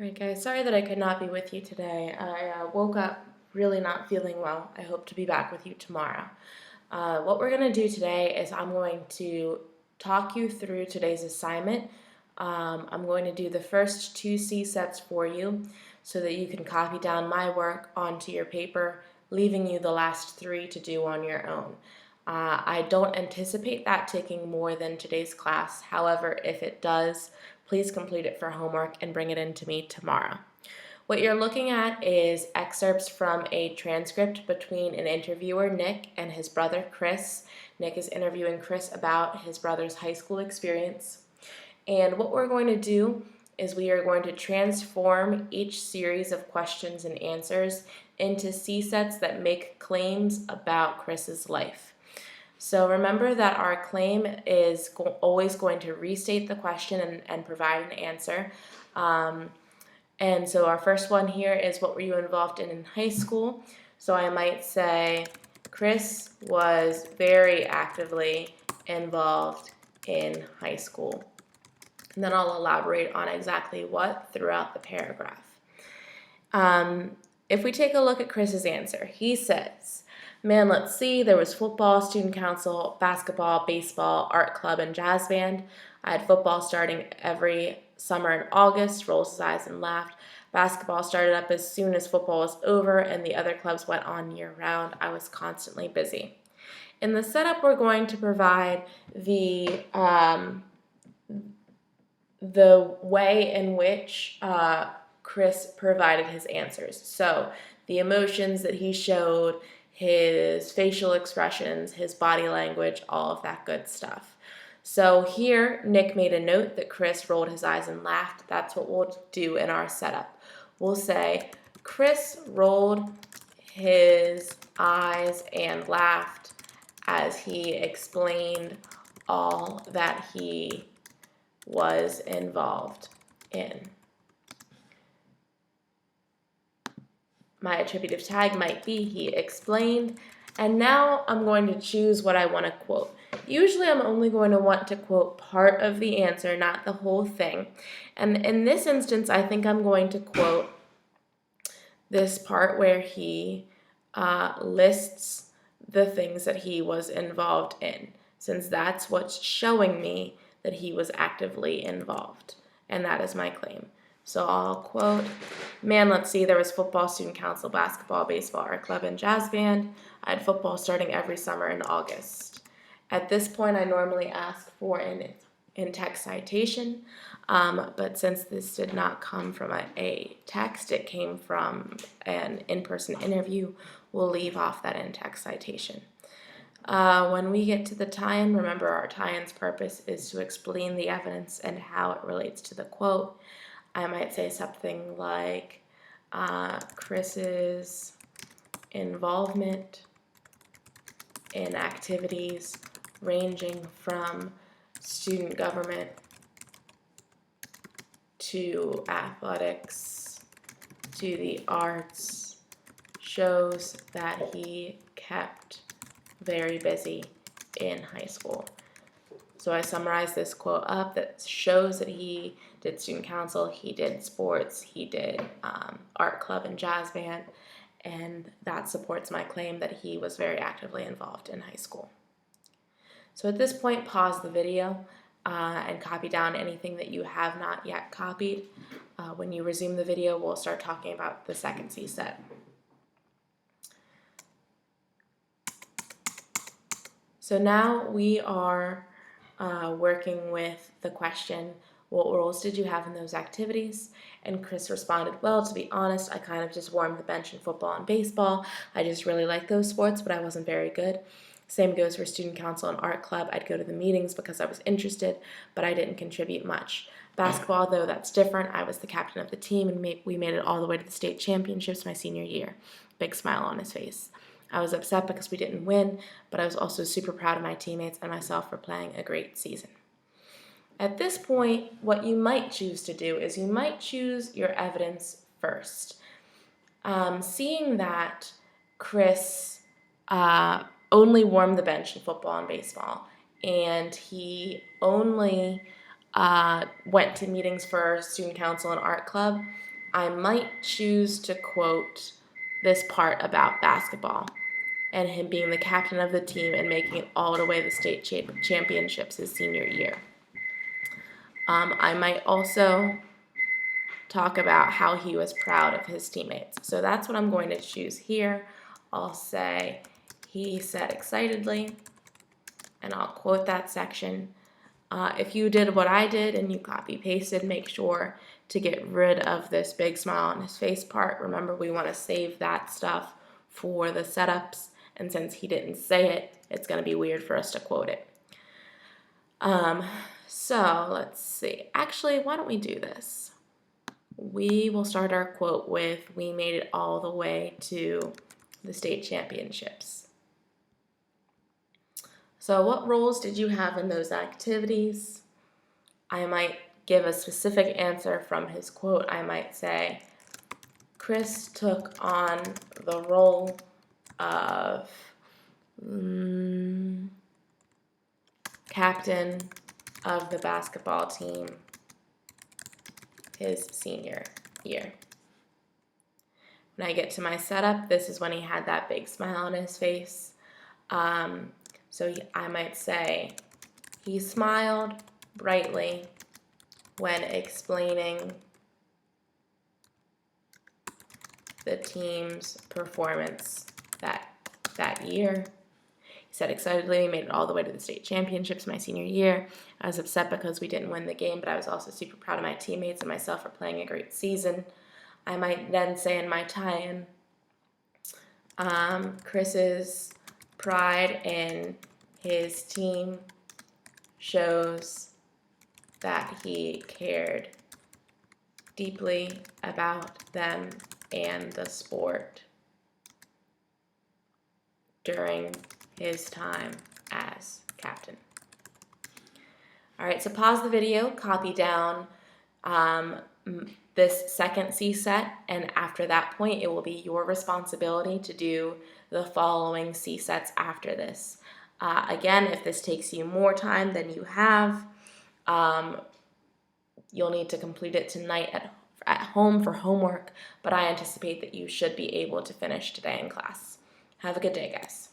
Alright guys, sorry that I could not be with you today. I woke up really not feeling well. I hope to be back with you tomorrow. What we're going to do today is I'm going to talk you through today's assignment. I'm going to do the first two CSETS for you so that you can copy down my work onto your paper, leaving you the last three to do on your own. I don't anticipate that taking more than today's class. However, if it does, please complete it for homework and bring it in to me tomorrow. What you're looking at is excerpts from a transcript between an interviewer, Nick, and his brother, Chris. Nick is interviewing Chris about his brother's high school experience. And what we're going to do is we are going to transform each series of questions and answers into CSETs that make claims about Chris's life. So remember that our claim is always going to restate the question and provide an answer. And so our first one here is, what were you involved in high school? So I might say, Chris was very actively involved in high school. And then I'll elaborate on exactly what throughout the paragraph. If we take a look at Chris's answer, he says, man, let's see, there was football, student council, basketball, baseball, art club, and jazz band. I had football starting every summer in August, rolls his eyes and laughed. Basketball started up as soon as football was over, and the other clubs went on year-round. I was constantly busy. In the setup, we're going to provide the way in which Chris provided his answers. So the emotions that he showed, his facial expressions, his body language, all of that good stuff. So here, Nick made a note that Chris rolled his eyes and laughed. That's what we'll do in our setup. We'll say, Chris rolled his eyes and laughed as he explained all that he was involved in. My attributive tag might be he explained, and now I'm going to choose what I want to quote. Usually I'm only going to want to quote part of the answer, not the whole thing. And in this instance, I think I'm going to quote this part where he lists the things that he was involved in, since that's what's showing me that he was actively involved, and that is my claim. So I'll quote, man, let's see, there was football, student council, basketball, baseball, art club, and jazz band. I had football starting every summer in August. At this point, I normally ask for an in-text citation, but since this did not come from a text, it came from an in-person interview, we'll leave off that in-text citation. When we get to the tie-in, remember our tie-in's purpose is to explain the evidence and how it relates to the quote. I might say something like Chris's involvement in activities ranging from student government to athletics to the arts shows that he kept very busy in high school. So I summarized this quote up that shows that he did student council, he did sports, he did art club and jazz band, and that supports my claim that he was very actively involved in high school. So at this point, pause the video and copy down anything that you have not yet copied. When you resume the video, we'll start talking about the second CSET. So now we are working with the question, what roles did you have in those activities? And Chris responded, well, to be honest, I kind of just warmed the bench in football and baseball. I just really liked those sports, but I wasn't very good. Same goes for student council and art club. I'd go to the meetings because I was interested, but I didn't contribute much. Basketball, though, that's different. I was the captain of the team, and we made it all the way to the state championships my senior year. Big smile on his face. I was upset because we didn't win, but I was also super proud of my teammates and myself for playing a great season. At this point, what you might choose to do is you might choose your evidence first. Seeing that Chris only warmed the bench in football and baseball, and he only went to meetings for student council and art club, I might choose to quote this part about basketball and him being the captain of the team and making it all the way to the state championships his senior year. I might also talk about how he was proud of his teammates. So that's what I'm going to choose here. I'll say, he said excitedly, and I'll quote that section. If you did what I did and you copy pasted, make sure to get rid of this big smile on his face part. Remember, we want to save that stuff for the setups, and since he didn't say it, it's going to be weird for us to quote it. So let's see. Actually, why don't we do this? We will start our quote with, we made it all the way to the state championships. So what roles did you have in those activities? I might give a specific answer from his quote. I might say, Chris took on the role of captain of the basketball team his senior year. When I get to my setup, this is when he had that big smile on his face. So I might say, he smiled brightly when explaining the team's performance that year. He said excitedly, we made it all the way to the state championships my senior year. I was upset because we didn't win the game, but I was also super proud of my teammates and myself for playing a great season. I might then say in my tie-in, Chris's pride in his team shows that he cared deeply about them and the sport during his time as captain. All right, so pause the video, copy down this second CSET, and after that point, it will be your responsibility to do the following CSETs after this. Again, if this takes you more time than you have, you'll need to complete it tonight at home for homework, but I anticipate that you should be able to finish today in class. Have a good day, guys.